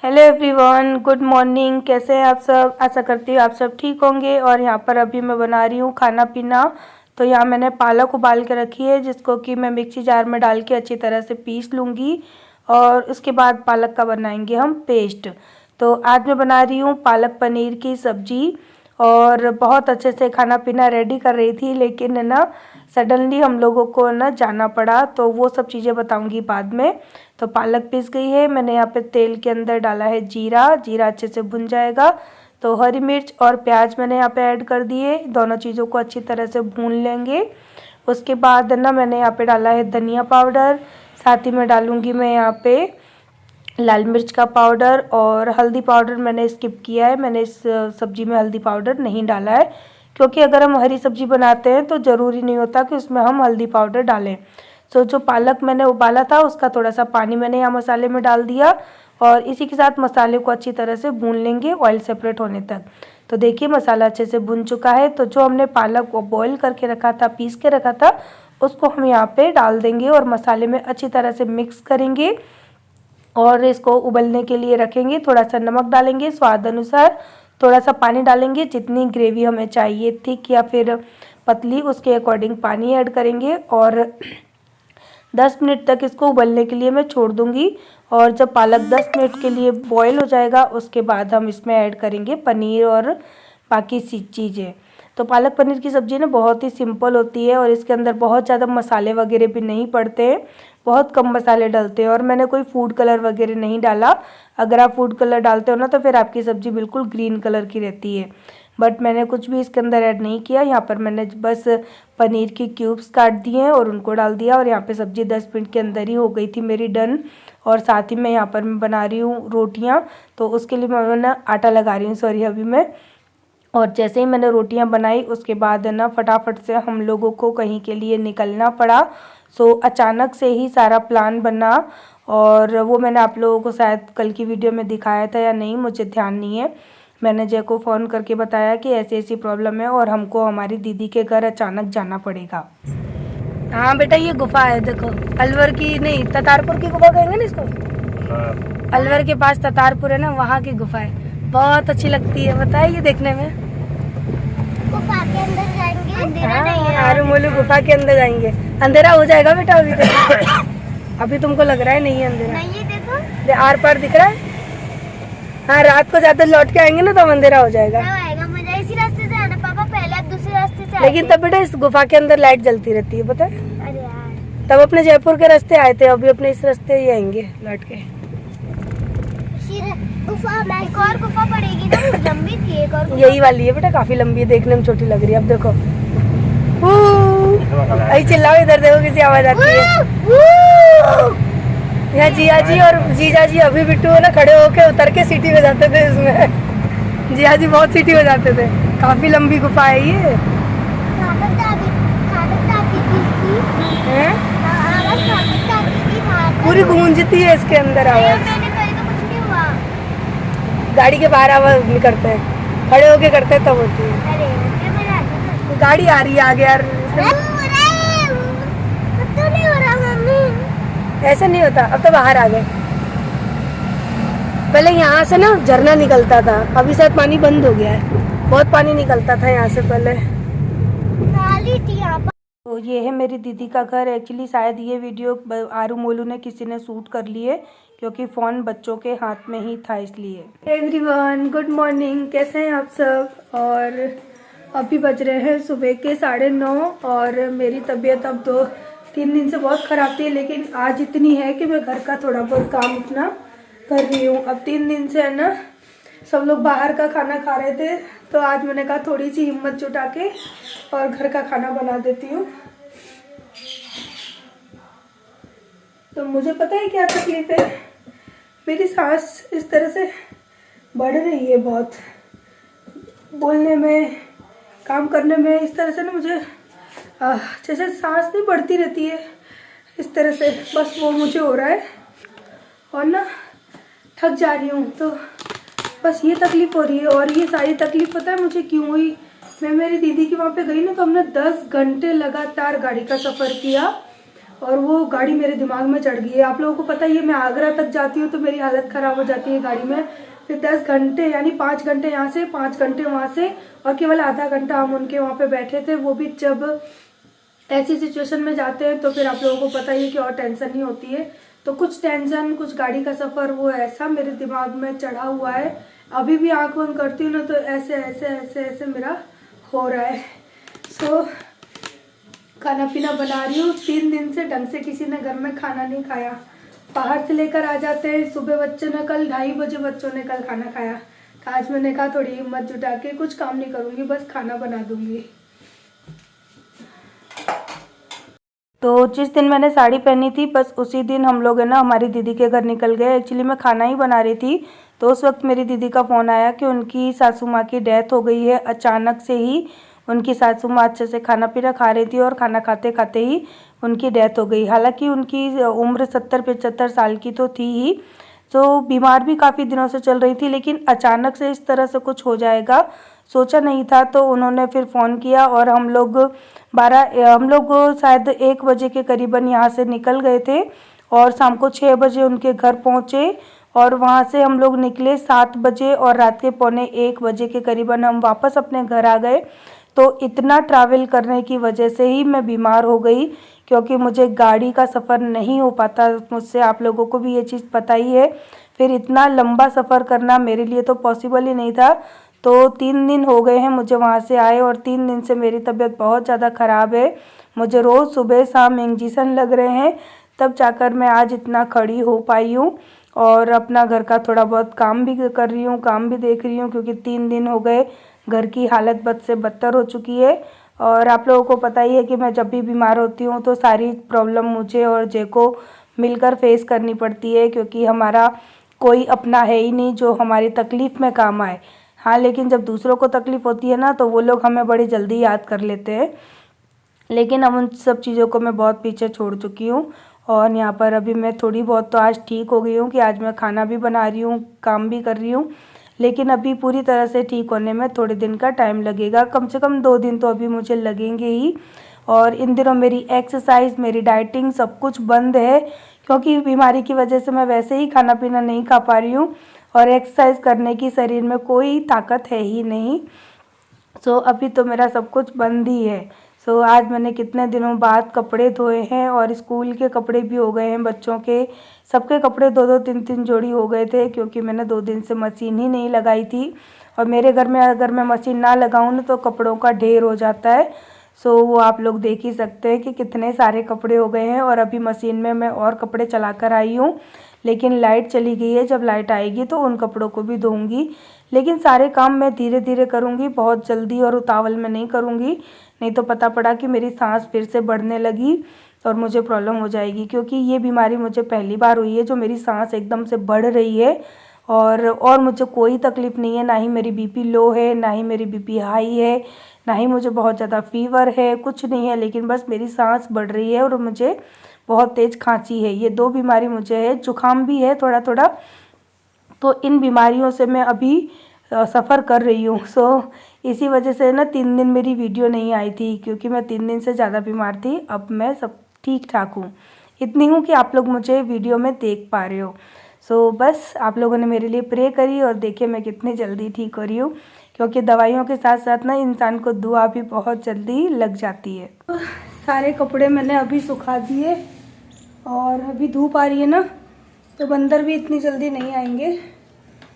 Hello everyone, good morning. कैसे हैं आप सब? आशा करती हूँ आप सब ठीक होंगे। और यहाँ पर अभी मैं बना रही हूँ खाना पीना। तो यहाँ मैंने पालक उबाल के रखी है, जिसको कि मैं मिक्सी जार में डाल के अच्छी तरह से पीस लूँगी और उसके बाद पालक का बनाएंगे हम पेस्ट। तो आज मैं बना रही हूँ पालक पनीर की सब्जी और बहुत अच्छे से खाना पीना रेडी कर रही थी, लेकिन है ना सडनली हम लोगों को ना जाना पड़ा, तो वो सब चीज़ें बताऊंगी बाद में। तो पालक पीस गई है, मैंने यहाँ पे तेल के अंदर डाला है जीरा। जीरा अच्छे से भुन जाएगा तो हरी मिर्च और प्याज मैंने यहाँ पे ऐड कर दिए। दोनों चीज़ों को अच्छी तरह से भून लेंगे। उसके बाद ना मैंने यहाँ पे डाला है धनिया पाउडर, साथ ही में डालूँगी मैं यहाँ पे लाल मिर्च का पाउडर और हल्दी पाउडर मैंने स्किप किया है। मैंने इस सब्जी में हल्दी पाउडर नहीं डाला है, क्योंकि अगर हम हरी सब्जी बनाते हैं तो ज़रूरी नहीं होता कि उसमें हम हल्दी पाउडर डालें। तो जो पालक मैंने उबाला था उसका थोड़ा सा पानी मैंने यहाँ मसाले में डाल दिया और इसी के साथ मसाले को अच्छी तरह से भून लेंगे ऑयल सेपरेट होने तक। तो देखिए मसाला अच्छे से भुन चुका है। तो जो हमने पालक को बॉईल करके रखा था, पीस के रखा था, उसको हम यहाँ पे डाल देंगे और मसाले में अच्छी तरह से मिक्स करेंगे और इसको उबलने के लिए रखेंगे। थोड़ा सा नमक डालेंगे स्वाद अनुसार, थोड़ा सा पानी डालेंगे, जितनी ग्रेवी हमें चाहिए थिक या फिर पतली उसके अकॉर्डिंग पानी ऐड करेंगे और 10 मिनट तक इसको उबलने के लिए मैं छोड़ दूंगी। और जब पालक 10 मिनट के लिए बॉईल हो जाएगा उसके बाद हम इसमें ऐड करेंगे पनीर और बाकी सी चीज़ें। तो पालक पनीर की सब्ज़ी ना बहुत ही सिंपल होती है और इसके अंदर बहुत ज़्यादा मसाले वगैरह भी नहीं पड़ते हैं, बहुत कम मसाले डलते हैं और मैंने कोई फूड कलर वगैरह नहीं डाला। अगर आप फूड कलर डालते हो ना तो फिर आपकी सब्ज़ी बिल्कुल ग्रीन कलर की रहती है, बट मैंने कुछ भी इसके अंदर ऐड नहीं किया। यहाँ पर मैंने बस पनीर की क्यूब्स काट दिए हैं और उनको डाल दिया और यहाँ पे सब्ज़ी 10 मिनट के अंदर ही हो गई थी मेरी डन। और साथ ही मैं यहाँ पर मैं बना रही हूँ रोटियाँ, तो उसके लिए मैं ना आटा लगा रही हूँ, सॉरी अभी मैं। और जैसे ही मैंने रोटियां बनाई उसके बाद है ना फटाफट से हम लोगों को कहीं के लिए निकलना पड़ा। सो अचानक से ही सारा प्लान बना और वो मैंने आप लोगों को शायद कल की वीडियो में दिखाया था या नहीं, मुझे ध्यान नहीं है। मैंने जय को फ़ोन करके बताया कि ऐसी ऐसी प्रॉब्लम है और हमको हमारी दीदी के घर अचानक जाना पड़ेगा। हाँ बेटा, ये गुफा है देखो, अलवर की नहीं ततारपुर की गुफा कहेंगे ना इसको। अलवर के पास ततारपुर है ना, वहाँ की गुफा है। बहुत अच्छी लगती है, बताइए देखने में। गुफा के अंदर जाएंगे, अंधेरा नहीं है। अरे मोलू गुफा के अंदर जाएंगे, अंधेरा हो जाएगा बेटा अभी तो। अभी तुमको लग रहा है नहीं है अंधेरा? नहीं है, देखो आर पार दिख रहा है। हाँ रात को ज्यादा लौट के आएंगे ना तो अंधेरा हो जाएगा। तब आएगा मजा। इसी रास्ते से आना पापा, पहले आप दूसरे रास्ते से लेकिन तब बेटा इस गुफा के अंदर लाइट जलती रहती है, पता है? अरे यार, तब अपने जयपुर के रास्ते आए थे, अभी अपने इस रास्ते ही आएंगे लौट के। गुफा में एक और गुफा पड़ेगी ना, लंबी थी एक और। यही वाली है बेटा, काफी लंबी है, देखने में छोटी लग रही है। अब देखो अरे चिल्लाओ, इधर देखो किसी आवाज आती है। यहाँ जिया जी और जीजा जी अभी बिट्टू ना खड़े होके उतर के सीटी बजाते थे इसमें। जिया जी बहुत सीटी बजाते थे। काफी लंबी गुफा है ये। पूरी गूंजती है इसके अंदर आवाज। गाड़ी के बाहर आवाज नहीं करते हैं, खड़े होके करते हैं तब होती है। गाड़ी आ रही है आगे यार। ऐसा नहीं होता, अब तो बाहर आ गए। पहले यहाँ से ना झरना निकलता था, अभी शायद पानी बंद हो गया है। बहुत पानी निकलता था यहाँ से पहले। तो ये है मेरी दीदी का घर। एक्चुअली शायद ये वीडियो आरू मोलू ने किसी ने शूट कर ली है, क्योंकि फ़ोन बच्चों के हाथ में ही था इसलिए। एवरीवन गुड मॉर्निंग, कैसे हैं आप सब? और अभी बज रहे हैं सुबह के 9:30 और मेरी तबीयत अब 2-3 दिन से बहुत ख़राब थी, लेकिन आज इतनी है कि मैं घर का थोड़ा बहुत काम अपना कर रही हूँ। अब 3 दिन से है ना सब लोग बाहर का खाना खा रहे थे, तो आज मैंने कहा थोड़ी सी हिम्मत जुटा के और घर का खाना बना देती हूँ। तो मुझे पता है क्या तकलीफ है, मेरी सांस इस तरह से बढ़ रही है बहुत, बोलने में काम करने में इस तरह से ना मुझे जैसे सांस नहीं बढ़ती रहती है इस तरह से, बस वो मुझे हो रहा है और ना थक जा रही हूँ। तो बस ये तकलीफ़ हो रही है। और ये सारी तकलीफ़ पता है मुझे क्यों हुई? मैं मेरी दीदी की वहाँ पे गई ना, तो हमने 10 घंटे लगातार गाड़ी का सफ़र किया और वो गाड़ी मेरे दिमाग में चढ़ गई है। आप लोगों को पता ही है, मैं आगरा तक जाती हूँ तो मेरी हालत ख़राब हो जाती है गाड़ी में। फिर 10 घंटे यानी 5 घंटे यहाँ से, 5 घंटे वहाँ से, और केवल आधा घंटा हम उनके वहाँ पे बैठे थे। वो भी जब ऐसी सिचुएशन में जाते हैं तो फिर आप लोगों को पता ही है कि और टेंशन नहीं होती है। तो कुछ टेंशन, कुछ गाड़ी का सफ़र वो ऐसा मेरे दिमाग में चढ़ा हुआ है। अभी भी आँख बंद करती हूँ ना तो ऐसे ऐसे ऐसे ऐसे मेरा हो रहा है। सो खाना पीना बना रही हूँ। 3 दिन से ढंग से किसी ने घर में खाना नहीं खाया। बाहर से लेकर आ जाते हैं। सुबह बच्चे ने कल 2:30 बजे बच्चों ने कल खाना खाया। तो आज मैंने कहा थोड़ी हिम्मत जुटा के कुछ काम नहीं करूँगी, बस खाना बना दूँगी। तो जिस दिन मैंने साड़ी पहनी थी बस उसी दिन हम लोग है ना हमारी दीदी के घर निकल गए। एक्चुअली मैं खाना ही बना रही थी तो उस वक्त मेरी दीदी का फ़ोन आया कि उनकी सासू माँ की डेथ हो गई है। अचानक से ही उनकी सासू माँ अच्छे से खाना पीना खा रही थी और खाना खाते खाते ही उनकी डेथ हो गई। हालांकि उनकी उम्र 70-75 साल की तो थी ही, तो बीमार भी काफ़ी दिनों से चल रही थी, लेकिन अचानक से इस तरह से कुछ हो जाएगा सोचा नहीं था। तो उन्होंने फिर फ़ोन किया और हम लोग शायद 1 बजे के करीबन यहाँ से निकल गए थे और शाम को 6 बजे उनके घर पहुँचे और वहाँ से हम लोग निकले 7 बजे और रात के 12:45 बजे के करीबन हम वापस अपने घर आ गए। तो इतना ट्रैवल करने की वजह से ही मैं बीमार हो गई, क्योंकि मुझे गाड़ी का सफ़र नहीं हो पाता मुझसे। आप लोगों को भी ये चीज़ पता ही है। फिर इतना लंबा सफ़र करना मेरे लिए तो पॉसिबल ही नहीं था। तो 3 दिन हो गए हैं मुझे वहाँ से आए और 3 दिन से मेरी तबीयत बहुत ज़्यादा ख़राब है। मुझे रोज़ सुबह शाम इंजेक्शन लग रहे हैं, तब जाकर मैं आज इतना खड़ी हो पाई हूँ और अपना घर का थोड़ा बहुत काम भी कर रही हूँ, काम भी देख रही हूँ, क्योंकि 3 दिन हो गए घर की हालत बद से बदतर हो चुकी है। और आप लोगों को पता ही है कि मैं जब भी बीमार होती हूँ तो सारी प्रॉब्लम मुझे और जे को मिलकर फेस करनी पड़ती है, क्योंकि हमारा कोई अपना है ही नहीं जो हमारी तकलीफ़ में काम आए। हाँ, लेकिन जब दूसरों को तकलीफ़ होती है ना तो वो लोग हमें बड़ी जल्दी याद कर लेते हैं, लेकिन अब उन सब चीज़ों को मैं बहुत पीछे छोड़ चुकी हूँ। और यहाँ पर अभी मैं थोड़ी बहुत तो आज ठीक हो गई हूँ कि आज मैं खाना भी बना रही हूँ, काम भी कर रही हूँ, लेकिन अभी पूरी तरह से ठीक होने में थोड़े दिन का टाइम लगेगा। कम से कम 2 दिन तो अभी मुझे लगेंगे ही। और इन दिनों मेरी एक्सरसाइज, मेरी डाइटिंग सब कुछ बंद है, क्योंकि बीमारी की वजह से मैं वैसे ही खाना पीना नहीं खा पा रही हूँ और एक्सरसाइज करने की शरीर में कोई ताकत है ही नहीं। सो अभी तो मेरा सब कुछ बंद ही है। सो आज मैंने कितने दिनों बाद कपड़े धोए हैं और स्कूल के कपड़े भी हो गए हैं बच्चों के। सबके कपड़े 2-2 3-3 जोड़ी हो गए थे, क्योंकि मैंने 2 दिन से मशीन ही नहीं लगाई थी। और मेरे घर में अगर मैं मशीन ना लगाऊँ ना तो कपड़ों का ढेर हो जाता है। सो वो आप लोग देख ही सकते हैं कि कितने सारे कपड़े हो गए हैं। और अभी मशीन में मैं और कपड़े चला कर आई हूँ, लेकिन लाइट चली गई है। जब लाइट आएगी तो उन कपड़ों को भी धोऊँगी, लेकिन सारे काम मैं धीरे धीरे करूँगी, बहुत जल्दी और उतावल में नहीं करूँगी, नहीं तो पता पड़ा कि मेरी सांस फिर से बढ़ने लगी और मुझे प्रॉब्लम हो जाएगी। क्योंकि ये बीमारी मुझे पहली बार हुई है जो मेरी सांस एकदम से बढ़ रही है। और मुझे कोई तकलीफ़ नहीं है, ना ही मेरी बीपी लो है, ना ही मेरी बीपी हाई है, ना ही मुझे बहुत ज़्यादा फीवर है, कुछ नहीं है, लेकिन बस मेरी सांस बढ़ रही है और मुझे बहुत तेज़ खांसी है। ये 2 बीमारी मुझे है, जुकाम भी है थोड़ा थोड़ा। तो इन बीमारियों से मैं अभी सफ़र कर रही हूँ। सो इसी वजह से ना 3 दिन मेरी वीडियो नहीं आई थी, क्योंकि मैं 3 दिन से ज़्यादा बीमार थी। अब मैं सब ठीक ठाक हूँ, इतनी हूँ कि आप लोग मुझे वीडियो में देख पा रहे हो। सो बस आप लोगों ने मेरे लिए प्रे करी और देखिए मैं कितनी जल्दी ठीक हो रही हूँ, क्योंकि दवाइयों के साथ साथ ना इंसान को दुआ भी बहुत जल्दी लग जाती है। तो सारे कपड़े मैंने अभी सुखा दिए और अभी धूप आ रही है ना, तो बंदर भी इतनी जल्दी नहीं आएंगे।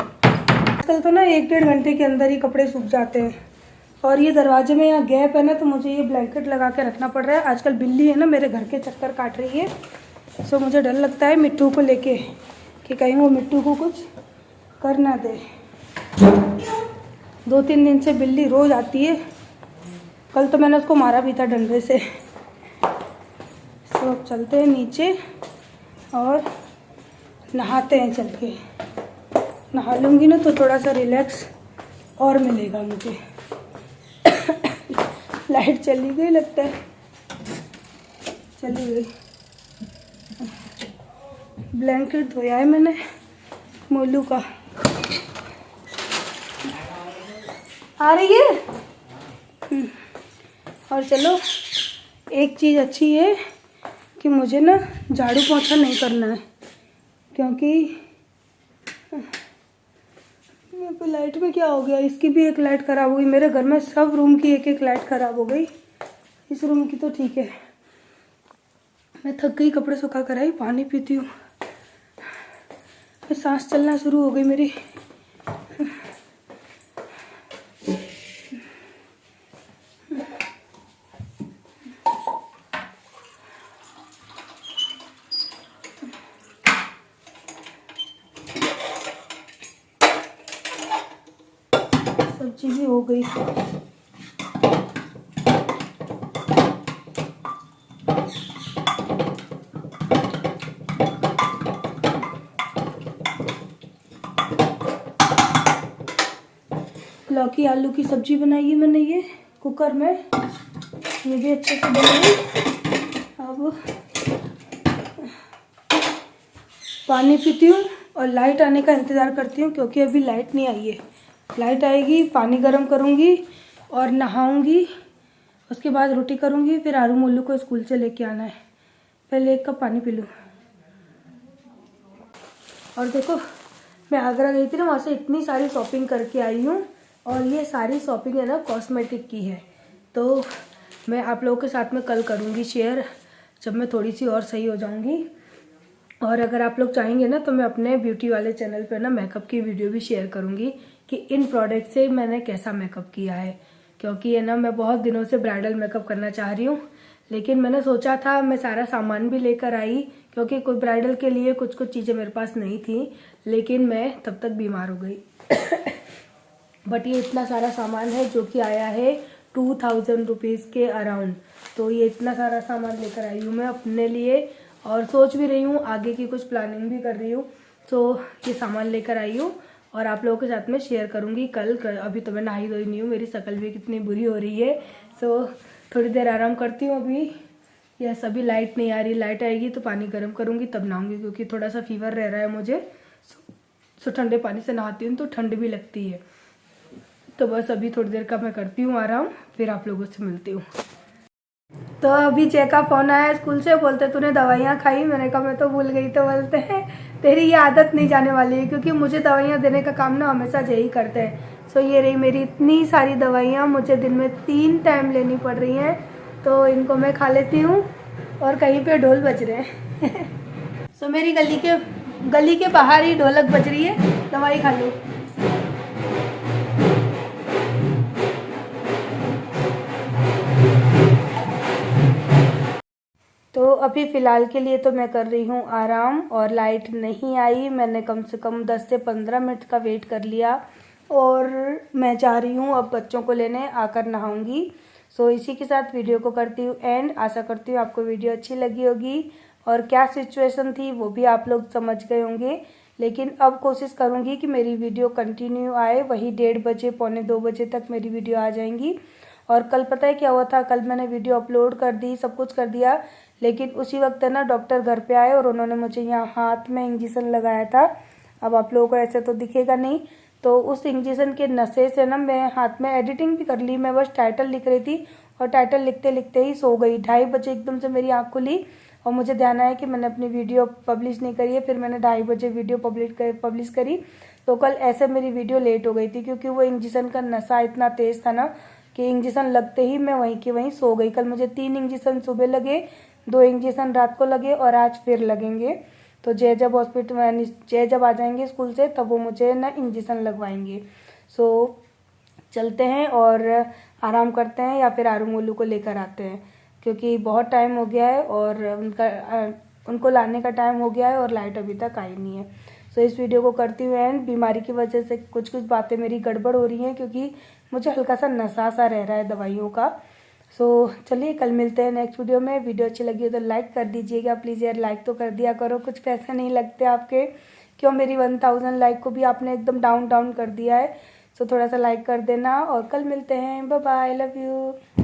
आजकल तो ना 1-1.5 घंटे के अंदर ही कपड़े सूख जाते हैं। और ये दरवाजे में यहाँ गैप है ना, तो मुझे ये ब्लैंकेट लगा के रखना पड़ रहा है। आजकल बिल्ली है ना मेरे घर के चक्कर काट रही है, सो मुझे डर लगता है मिट्टू को लेके कि कहीं वो मिट्टू को कुछ कर ना दे। 2-3 दिन से बिल्ली रोज़ आती है, कल तो मैंने उसको मारा भी था डंडे से। सो अब चलते हैं नीचे और नहाते हैं। चल के नहा लूँगी ना तो थोड़ा सा रिलैक्स और मिलेगा मुझे। लाइट चली गई लगता है, चली गई। ब्लैंकेट धोया है मैंने मोलू का। आ रही है। और चलो एक चीज़ अच्छी है, कि मुझे ना झाड़ू पोछा नहीं करना है, क्योंकि मेरे पे लाइट में क्या हो गया, इसकी भी एक लाइट ख़राब हो गई। मेरे घर में सब रूम की एक एक लाइट ख़राब हो गई, इस रूम की तो ठीक है। मैं थक गई, कपड़े सुखा कर आई, पानी पीती हूँ, फिर सांस चलना शुरू हो गई मेरी। सब्जी भी हो गई। लौकी आलू की सब्जी बनाई है मैंने ये कुकर में, ये भी अच्छे से बन गई। अब पानी पीती हूँ और लाइट आने का इंतज़ार करती हूँ, क्योंकि अभी लाइट नहीं आई है। लाइट आएगी, पानी गर्म करूँगी और नहाऊँगी, उसके बाद रोटी करूँगी, फिर आरू मोलू को स्कूल से लेके आना है। पहले एक कप पानी पी लूँ। और देखो, मैं आगरा गई थी ना, वहाँ से इतनी सारी शॉपिंग करके आई हूँ, और ये सारी शॉपिंग है ना कॉस्मेटिक की है। तो मैं आप लोगों के साथ में कल करूँगी शेयर, जब मैं थोड़ी सी और सही हो जाऊँगी। और अगर आप लोग चाहेंगे ना तो मैं अपने ब्यूटी वाले चैनल पे ना मेकअप की वीडियो भी शेयर करूँगी कि इन प्रोडक्ट से मैंने कैसा मेकअप किया है। क्योंकि है ना, मैं बहुत दिनों से ब्राइडल मेकअप करना चाह रही हूँ, लेकिन मैंने सोचा था मैं सारा सामान भी लेकर आई, क्योंकि कोई ब्राइडल के लिए कुछ कुछ चीज़ें मेरे पास नहीं थी, लेकिन मैं तब तक बीमार हो गई। बट ये इतना सारा सामान है जो कि आया है 2000 रुपीज़ के अराउंड। तो ये इतना सारा सामान लेकर आई हूँ मैं अपने लिए, और सोच भी रही हूँ आगे की कुछ प्लानिंग भी कर रही हूँ। तो ये सामान लेकर आई हूँ और आप लोगों के साथ में शेयर करूँगी कल। अभी तो मैं नहाई धोई नहीं हूँ, मेरी शक्ल भी कितनी बुरी हो रही है। सो थोड़ी देर आराम करती हूँ अभी। यस, अभी लाइट नहीं आ रही, लाइट आएगी तो पानी गर्म करूँगी तब नहाऊँगी, क्योंकि थोड़ा सा फीवर रह रहा है मुझे। सो ठंडे पानी से नहाती हूँ तो ठंड भी लगती है। तो बस अभी थोड़ी देर का मैं करती हूँ आराम, फिर आप लोगों से मिलती हूँ। तो अभी जय का फोन आया स्कूल से, बोलते तूने दवाइयाँ खाई? मैंने कहा मैं तो भूल गई। तो बोलते हैं तेरी ये आदत नहीं जाने वाली है, क्योंकि मुझे दवाइयाँ देने का काम ना हमेशा जय ही करते हैं। सो ये रही मेरी इतनी सारी दवाइयाँ, मुझे दिन में 3 टाइम लेनी पड़ रही हैं, तो इनको मैं खा लेती हूँ। और कहीं पे ढोल बज रहे हैं। सो मेरी गली के बाहर ही ढोलक बज रही है, दवाई खा लो। तो अभी फ़िलहाल के लिए तो मैं कर रही हूँ आराम, और लाइट नहीं आई। मैंने कम से कम 10 से 15 मिनट का वेट कर लिया, और मैं जा रही हूँ अब बच्चों को लेने, आकर नहाऊंगी। सो इसी के साथ वीडियो को करती हूँ एंड। आशा करती हूँ आपको वीडियो अच्छी लगी होगी, और क्या सिचुएशन थी वो भी आप लोग समझ गए होंगे। लेकिन अब कोशिश करूँगी कि मेरी वीडियो कंटिन्यू आए, वही 1:30 बजे, 1:45 बजे तक मेरी वीडियो आ जाएंगी। और कल पता है क्या हुआ था, कल मैंने वीडियो अपलोड कर दी, सब कुछ कर दिया, लेकिन उसी वक्त है ना डॉक्टर घर पे आए और उन्होंने मुझे यहाँ हाथ में इंजेक्शन लगाया था। अब आप लोगों को ऐसे तो दिखेगा नहीं, तो उस इंजेक्शन के नशे से ना मैं हाथ में एडिटिंग भी कर ली, मैं बस टाइटल लिख रही थी, और टाइटल लिखते लिखते ही सो गई। 2:30 बजे एकदम से मेरी आँख खुली, और मुझे ध्यान आया कि मैंने अपनी वीडियो पब्लिश नहीं करी है। फिर मैंने 2:30 बजे वीडियो पब्लिश करी। तो कल ऐसे मेरी वीडियो लेट हो गई थी, क्योंकि वो इंजेक्शन का नशा इतना तेज़ था ना कि इंजेक्शन लगते ही मैं वहीं की वहीं सो गई। कल मुझे 3 इंजेक्शन सुबह लगे, 2 इंजेक्शन रात को लगे, और आज फिर लगेंगे। तो जय जब हॉस्पिटल, जय जब आ जाएंगे स्कूल से, तब वो मुझे ना इंजेक्शन लगवाएंगे। सो चलते हैं और आराम करते हैं, या फिर आरू मोलू को लेकर आते हैं, क्योंकि बहुत टाइम हो गया है और उनको लाने का टाइम हो गया है, और लाइट अभी तक आई नहीं है। सो इस वीडियो को करती हूँ एंड। बीमारी की वजह से कुछ कुछ बातें मेरी गड़बड़ हो रही हैं, क्योंकि मुझे हल्का सा नशा सा रह रहा है दवाइयों का। सो चलिए कल मिलते हैं नेक्स्ट वीडियो में। वीडियो अच्छी लगी हो तो लाइक कर दीजिएगा प्लीज़ यार, लाइक तो कर दिया करो, कुछ पैसे नहीं लगते आपके। क्यों मेरी 1000 लाइक को भी आपने एकदम डाउन कर दिया है। सो थोड़ा सा लाइक कर देना, और कल मिलते हैं। Bye bye, love you.